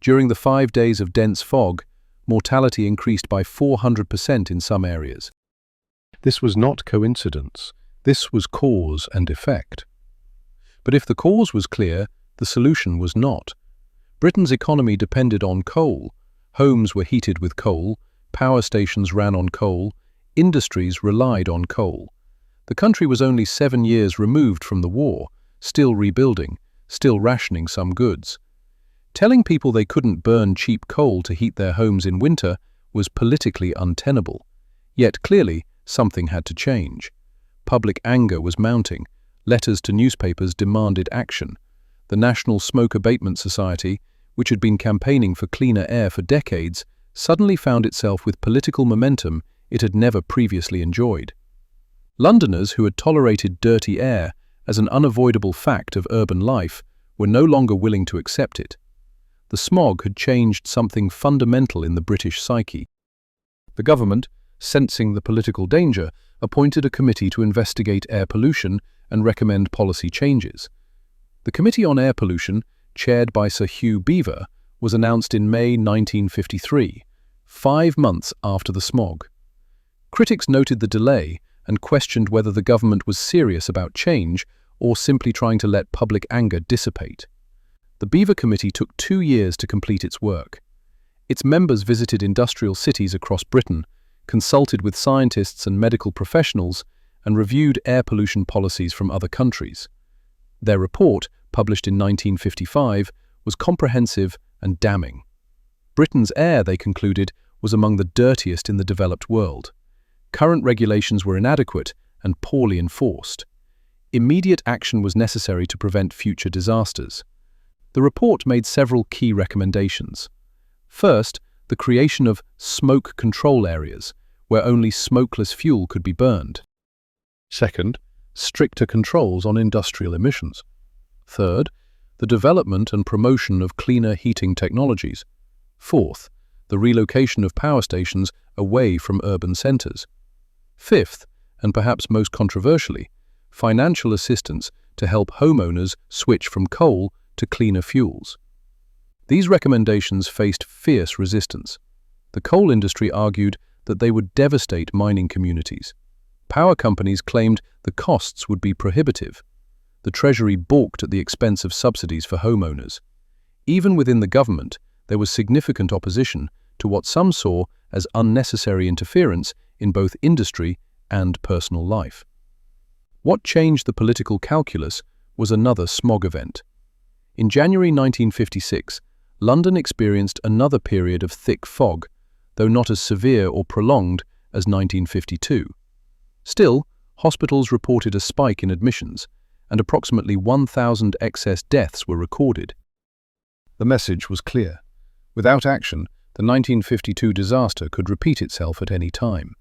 During the 5 days of dense fog, mortality increased by 400% in some areas. This was not coincidence. This was cause and effect. But if the cause was clear, the solution was not. Britain's economy depended on coal. Homes were heated with coal, power stations ran on coal, industries relied on coal. The country was only 7 years removed from the war, still rebuilding, still rationing some goods. Telling people they couldn't burn cheap coal to heat their homes in winter was politically untenable. Yet clearly, something had to change. Public anger was mounting. Letters to newspapers demanded action. The National Smoke Abatement Society, which had been campaigning for cleaner air for decades, suddenly found itself with political momentum it had never previously enjoyed. Londoners who had tolerated dirty air as an unavoidable fact of urban life were no longer willing to accept it. The smog had changed something fundamental in the British psyche. The government, sensing the political danger, appointed a committee to investigate air pollution and recommend policy changes. The Committee on Air Pollution, chaired by Sir Hugh Beaver, was announced in May 1953, 5 months after the smog. Critics noted the delay and questioned whether the government was serious about change or simply trying to let public anger dissipate. The Beaver Committee took 2 years to complete its work. Its members visited industrial cities across Britain, consulted with scientists and medical professionals, and reviewed air pollution policies from other countries. Their report, published in 1955, was comprehensive and damning. Britain's air, they concluded, was among the dirtiest in the developed world. Current regulations were inadequate and poorly enforced. Immediate action was necessary to prevent future disasters. The report made several key recommendations. First, the creation of smoke control areas, where only smokeless fuel could be burned. Second, stricter controls on industrial emissions. Third, the development and promotion of cleaner heating technologies. Fourth, the relocation of power stations away from urban centres. Fifth, and perhaps most controversially, financial assistance to help homeowners switch from coal to cleaner fuels. These recommendations faced fierce resistance. The coal industry argued that they would devastate mining communities. Power companies claimed the costs would be prohibitive. The Treasury balked at the expense of subsidies for homeowners. Even within the government, there was significant opposition to what some saw as unnecessary interference in both industry and personal life. What changed the political calculus was another smog event. In January 1956, London experienced another period of thick fog, though not as severe or prolonged as 1952. Still, hospitals reported a spike in admissions, and approximately 1,000 excess deaths were recorded. The message was clear. Without action, the 1952 disaster could repeat itself at any time.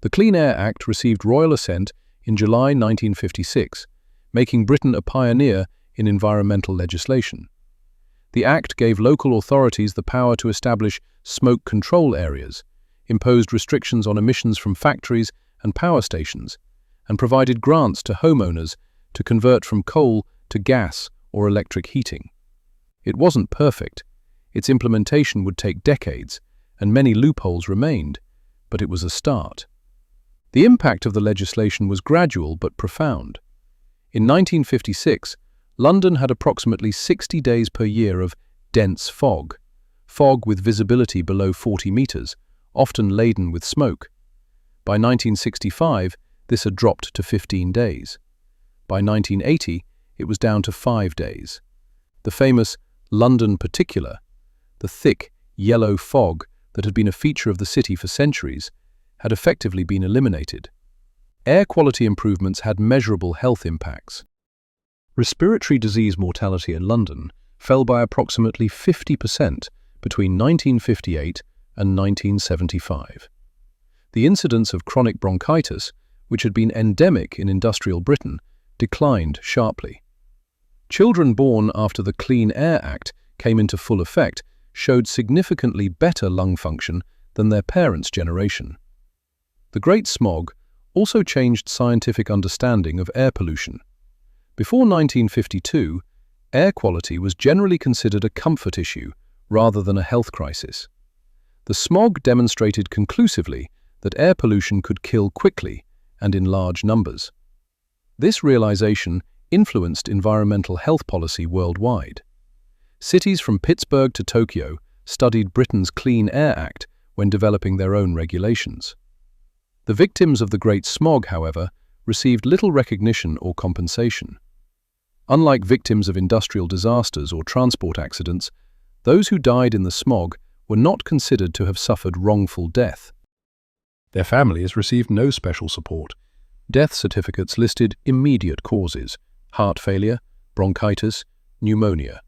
The Clean Air Act received royal assent in July 1956, making Britain a pioneer in environmental legislation. The Act gave local authorities the power to establish smoke control areas, imposed restrictions on emissions from factories and power stations, and provided grants to homeowners to convert from coal to gas or electric heating. It wasn't perfect. Its implementation would take decades, and many loopholes remained, but it was a start. The impact of the legislation was gradual but profound. In 1956, London had approximately 60 days per year of dense fog with visibility below 40 meters, often laden with smoke. By 1965, this had dropped to 15 days. By 1980, it was down to 5 days. The famous London particular, the thick, yellow fog that had been a feature of the city for centuries, had effectively been eliminated. Air quality improvements had measurable health impacts. Respiratory disease mortality in London fell by approximately 50% between 1958 and 1975. The incidence of chronic bronchitis, which had been endemic in industrial Britain, declined sharply. Children born after the Clean Air Act came into full effect showed significantly better lung function than their parents' generation. The Great Smog also changed scientific understanding of air pollution. Before 1952, air quality was generally considered a comfort issue rather than a health crisis. The smog demonstrated conclusively that air pollution could kill quickly and in large numbers. This realization influenced environmental health policy worldwide. Cities from Pittsburgh to Tokyo studied Britain's Clean Air Act when developing their own regulations. The victims of the Great Smog, however, received little recognition or compensation. Unlike victims of industrial disasters or transport accidents, those who died in the smog were not considered to have suffered wrongful death. Their families received no special support. Death certificates listed immediate causes: heart failure, bronchitis, pneumonia,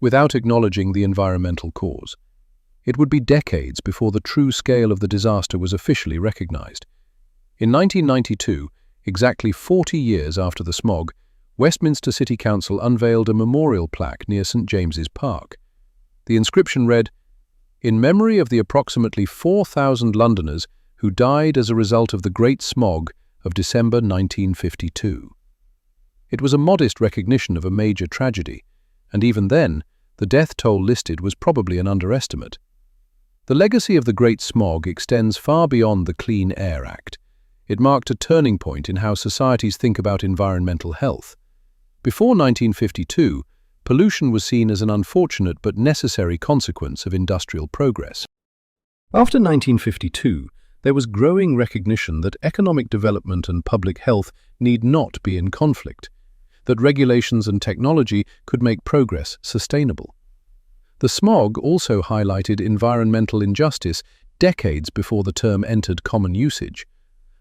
without acknowledging the environmental cause. It would be decades before the true scale of the disaster was officially recognized. In 1992, exactly 40 years after the smog, Westminster City Council unveiled a memorial plaque near St James's Park. The inscription read, "In memory of the approximately 4,000 Londoners who died as a result of the Great Smog of December 1952. It was a modest recognition of a major tragedy, and even then, the death toll listed was probably an underestimate. The legacy of the Great Smog extends far beyond the Clean Air Act. It marked a turning point in how societies think about environmental health. Before 1952, pollution was seen as an unfortunate but necessary consequence of industrial progress. After 1952, there was growing recognition that economic development and public health need not be in conflict, that regulations and technology could make progress sustainable. The smog also highlighted environmental injustice decades before the term entered common usage.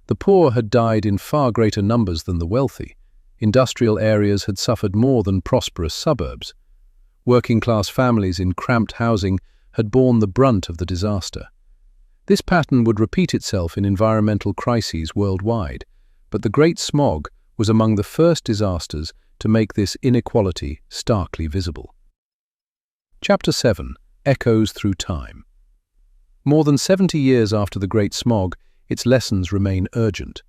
The poor had died in far greater numbers than the wealthy. Industrial areas had suffered more than prosperous suburbs. Working-class families in cramped housing had borne the brunt of the disaster. This pattern would repeat itself in environmental crises worldwide, but the Great Smog was among the first disasters to make this inequality starkly visible. Chapter 7. Echoes Through Time. More than 70 years after the Great Smog, its lessons remain urgent.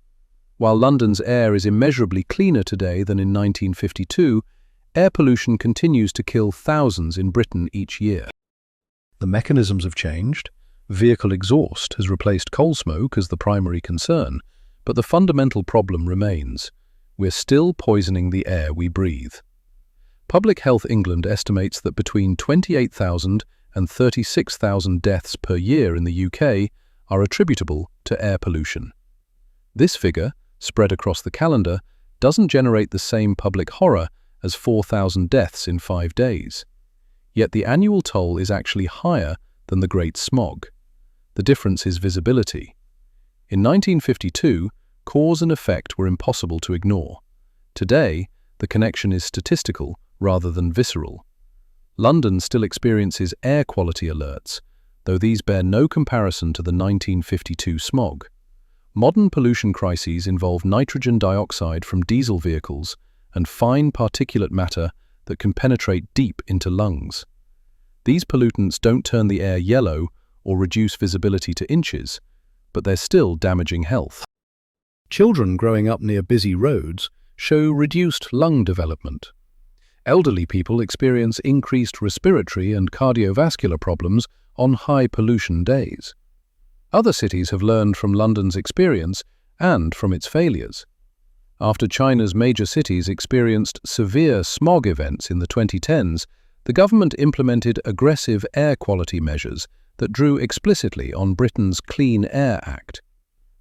While London's air is immeasurably cleaner today than in 1952, air pollution continues to kill thousands in Britain each year. The mechanisms have changed. Vehicle exhaust has replaced coal smoke as the primary concern, but the fundamental problem remains. We're still poisoning the air we breathe. Public Health England estimates that between 28,000 and 36,000 deaths per year in the UK are attributable to air pollution. This figure, spread across the calendar, doesn't generate the same public horror as 4,000 deaths in 5 days. Yet the annual toll is actually higher than the Great Smog. The difference is visibility. In 1952, cause and effect were impossible to ignore. Today, the connection is statistical rather than visceral. London still experiences air quality alerts, though these bear no comparison to the 1952 smog. Modern pollution crises involve nitrogen dioxide from diesel vehicles and fine particulate matter that can penetrate deep into lungs. These pollutants don't turn the air yellow or reduce visibility to inches, but they're still damaging health. Children growing up near busy roads show reduced lung development. Elderly people experience increased respiratory and cardiovascular problems on high pollution days. Other cities have learned from London's experience and from its failures. After China's major cities experienced severe smog events in the 2010s, the government implemented aggressive air quality measures that drew explicitly on Britain's Clean Air Act.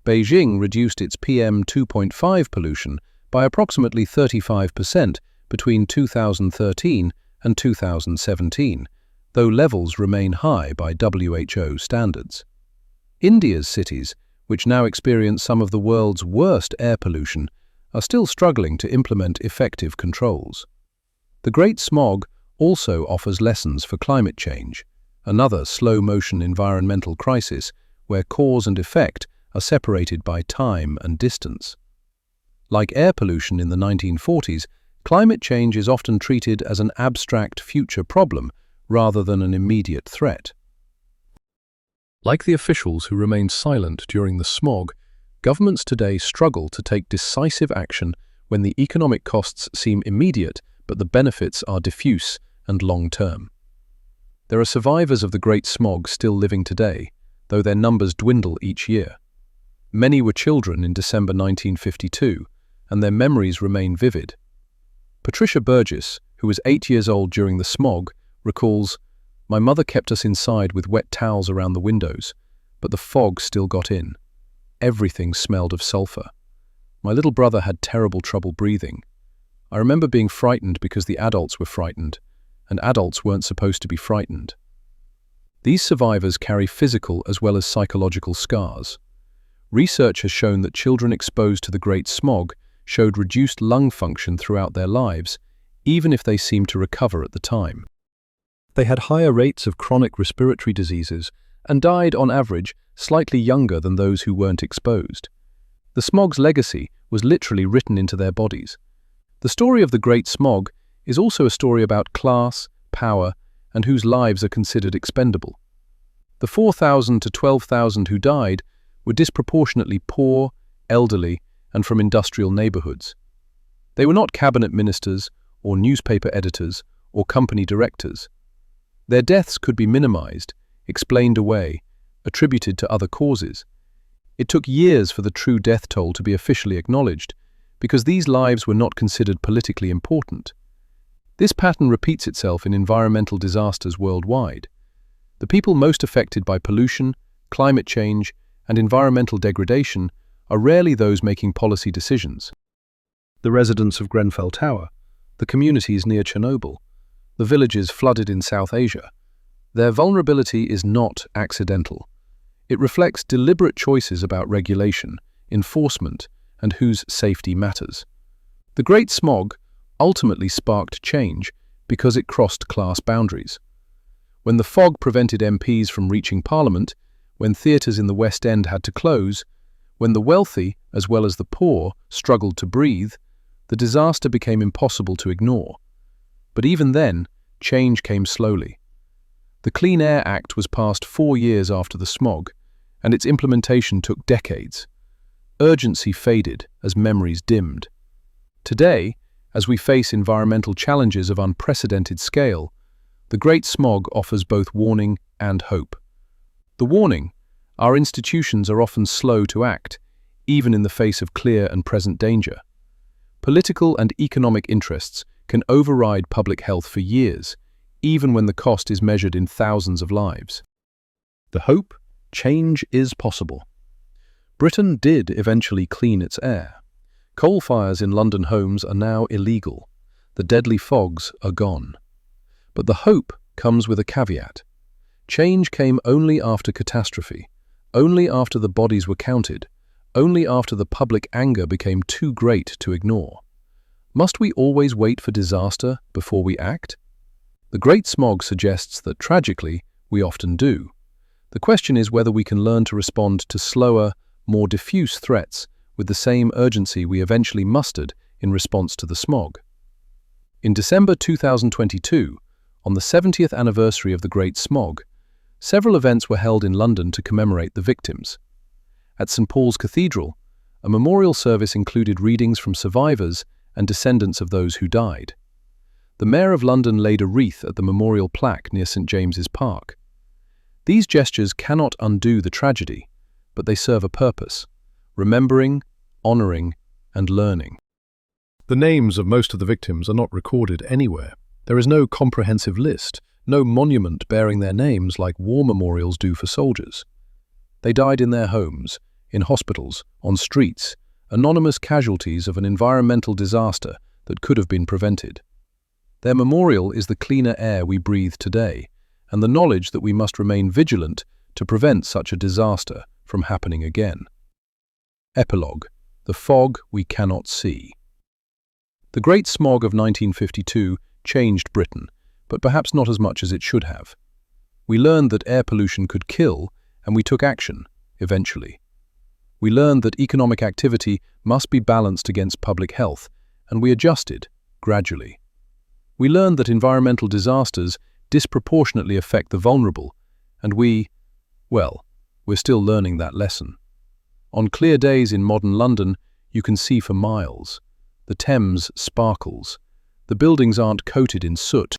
Beijing reduced its PM 2.5 pollution by approximately 35% between 2013 and 2017, though levels remain high by WHO standards. India's cities, which now experience some of the world's worst air pollution, are still struggling to implement effective controls. The Great Smog also offers lessons for climate change, another slow-motion environmental crisis where cause and effect are separated by time and distance. Like air pollution in the 1940s, climate change is often treated as an abstract future problem rather than an immediate threat. Like the officials who remained silent during the smog, governments today struggle to take decisive action when the economic costs seem immediate but the benefits are diffuse and long-term. There are survivors of the Great Smog still living today, though their numbers dwindle each year. Many were children in December 1952, and their memories remain vivid. Patricia Burgess, who was 8 years old during the smog, recalls, "My mother kept us inside with wet towels around the windows, but the fog still got in. Everything smelled of sulphur. My little brother had terrible trouble breathing. I remember being frightened because the adults were frightened, and adults weren't supposed to be frightened." These survivors carry physical as well as psychological scars. Research has shown that children exposed to the Great Smog showed reduced lung function throughout their lives, even if they seemed to recover at the time. They had higher rates of chronic respiratory diseases and died, on average, slightly younger than those who weren't exposed. The smog's legacy was literally written into their bodies. The story of the Great Smog is also a story about class, power, and whose lives are considered expendable. The 4,000 to 12,000 who died were disproportionately poor, elderly, and from industrial neighborhoods. They were not cabinet ministers or newspaper editors or company directors. Their deaths could be minimized, explained away, attributed to other causes. It took years for the true death toll to be officially acknowledged, because these lives were not considered politically important. This pattern repeats itself in environmental disasters worldwide. The people most affected by pollution, climate change, and environmental degradation are rarely those making policy decisions. The residents of Grenfell Tower, the communities near Chernobyl, the villages flooded in South Asia. Their vulnerability is not accidental. It reflects deliberate choices about regulation, enforcement, and whose safety matters. The Great Smog ultimately sparked change because it crossed class boundaries. When the fog prevented MPs from reaching Parliament, when theatres in the West End had to close, when the wealthy, as well as the poor, struggled to breathe, the disaster became impossible to ignore. But even then, change came slowly. The Clean Air Act was passed 4 years after the smog, and its implementation took decades. Urgency faded as memories dimmed. Today, as we face environmental challenges of unprecedented scale, the Great Smog offers both warning and hope. The warning: our institutions are often slow to act, even in the face of clear and present danger. Political and economic interests can override public health for years, even when the cost is measured in thousands of lives. The hope: change is possible. Britain did eventually clean its air. Coal fires in London homes are now illegal. The deadly fogs are gone. But the hope comes with a caveat. Change came only after catastrophe, only after the bodies were counted, only after the public anger became too great to ignore. Must we always wait for disaster before we act? The Great Smog suggests that, tragically, we often do. The question is whether we can learn to respond to slower, more diffuse threats with the same urgency we eventually mustered in response to the smog. In December 2022, on the 70th anniversary of the Great Smog, several events were held in London to commemorate the victims. At St. Paul's Cathedral, a memorial service included readings from survivors and descendants of those who died. The Mayor of London laid a wreath at the memorial plaque near St. James's Park. These gestures cannot undo the tragedy, but they serve a purpose: remembering, honouring, and learning. The names of most of the victims are not recorded anywhere. There is no comprehensive list, no monument bearing their names like war memorials do for soldiers. They died in their homes, in hospitals, on streets, anonymous casualties of an environmental disaster that could have been prevented. Their memorial is the cleaner air we breathe today, and the knowledge that we must remain vigilant to prevent such a disaster from happening again. Epilogue: the fog we cannot see. The Great Smog of 1952 changed Britain, but perhaps not as much as it should have. We learned that air pollution could kill, and we took action, eventually. We learned that economic activity must be balanced against public health, and we adjusted, gradually. We learned that environmental disasters disproportionately affect the vulnerable, and we're still learning that lesson. On clear days in modern London, you can see for miles. The Thames sparkles. The buildings aren't coated in soot.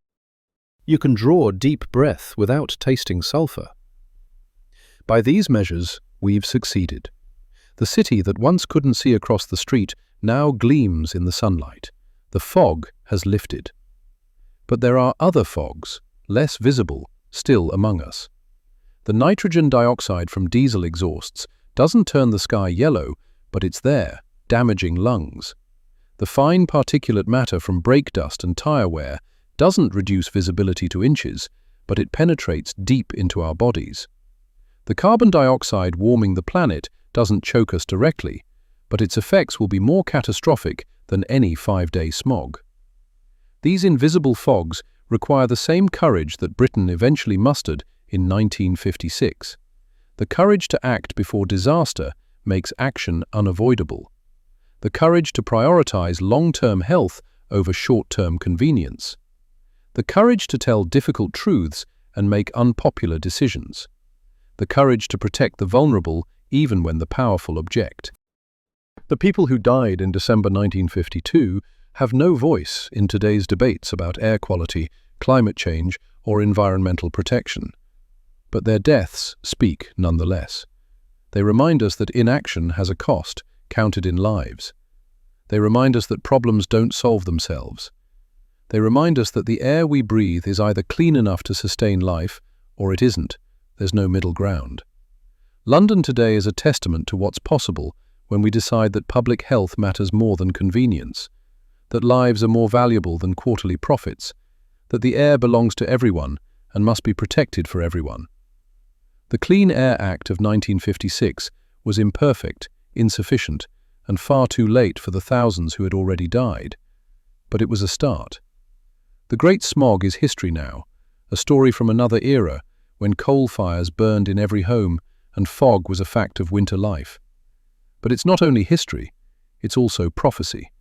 You can draw a deep breath without tasting sulphur. By these measures, we've succeeded. The city that once couldn't see across the street now gleams in the sunlight. The fog has lifted. But there are other fogs, less visible, still among us. The nitrogen dioxide from diesel exhausts doesn't turn the sky yellow, but it's there, damaging lungs. The fine particulate matter from brake dust and tire wear doesn't reduce visibility to inches, but it penetrates deep into our bodies. The carbon dioxide warming the planet doesn't choke us directly, but its effects will be more catastrophic than any 5-day smog. These invisible fogs require the same courage that Britain eventually mustered in 1956. The courage to act before disaster makes action unavoidable. The courage to prioritize long-term health over short-term convenience. The courage to tell difficult truths and make unpopular decisions. The courage to protect the vulnerable even when the powerful object. The people who died in December 1952 have no voice in today's debates about air quality, climate change, or environmental protection. But their deaths speak nonetheless. They remind us that inaction has a cost, counted in lives. They remind us that problems don't solve themselves. They remind us that the air we breathe is either clean enough to sustain life, or it isn't. There's no middle ground. London today is a testament to what's possible when we decide that public health matters more than convenience, that lives are more valuable than quarterly profits, that the air belongs to everyone and must be protected for everyone. The Clean Air Act of 1956 was imperfect, insufficient, and far too late for the thousands who had already died. But it was a start. The Great Smog is history now, a story from another era when coal fires burned in every home and fog was a fact of winter life. But it's not only history, it's also prophecy.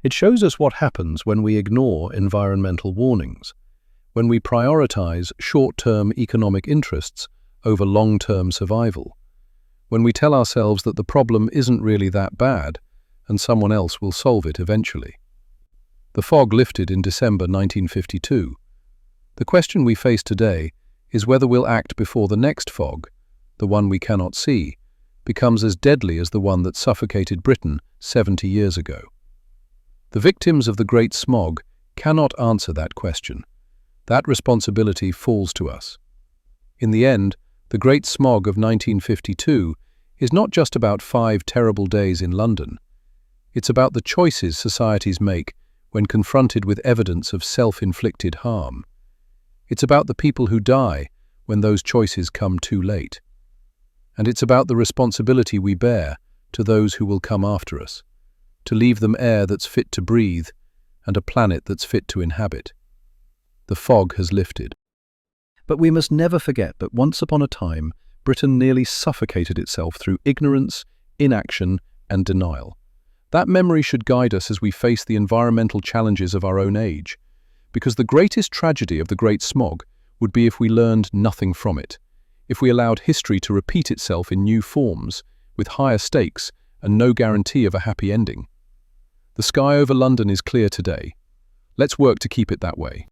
It shows us what happens when we ignore environmental warnings, when we prioritize short-term economic interests over long-term survival, when we tell ourselves that the problem isn't really that bad and someone else will solve it eventually. The fog lifted in December 1952. The question we face today is whether we'll act before the next fog, the one we cannot see, becomes as deadly as the one that suffocated Britain 70 years ago. The victims of the Great Smog cannot answer that question. That responsibility falls to us. In the end, the Great Smog of 1952 is not just about 5 terrible days in London. It's about the choices societies make when confronted with evidence of self-inflicted harm. It's about the people who die when those choices come too late. And it's about the responsibility we bear to those who will come after us, to leave them air that's fit to breathe and a planet that's fit to inhabit. The fog has lifted. But we must never forget that once upon a time, Britain nearly suffocated itself through ignorance, inaction, and denial. That memory should guide us as we face the environmental challenges of our own age, because the greatest tragedy of the Great Smog would be if we learned nothing from it, if we allowed history to repeat itself in new forms, with higher stakes and no guarantee of a happy ending. The sky over London is clear today. Let's work to keep it that way.